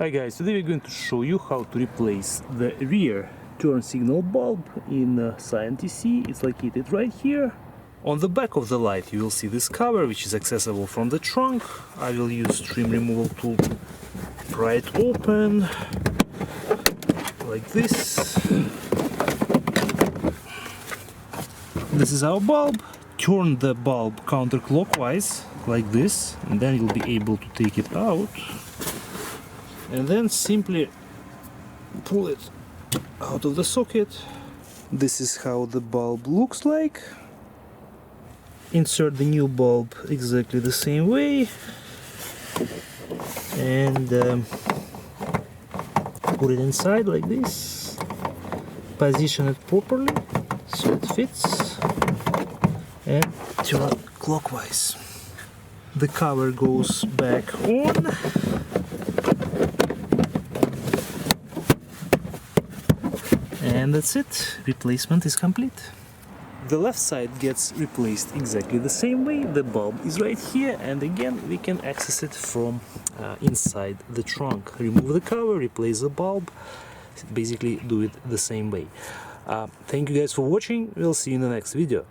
Hi guys, today we're going to show you how to replace the rear turn signal bulb in Scion TC. It's located right here. On the back of the light you will see this cover, which is accessible from the trunk. I will use trim removal tool to pry it open like this. This is our bulb. Turn the bulb counterclockwise like this, and then you'll be able to take it out. And then simply pull it out of the socket. This is how the bulb looks like. Insert the new bulb exactly the same way and put it inside like this. Position it properly so it fits and turn clockwise. The cover goes back on. And that's it, replacement is complete. The left side gets replaced exactly the same way. The bulb is right here, and again we can access it from inside the trunk. Remove the cover, replace the bulb, basically do it the same way. Thank you guys for watching, we'll see you in the next video.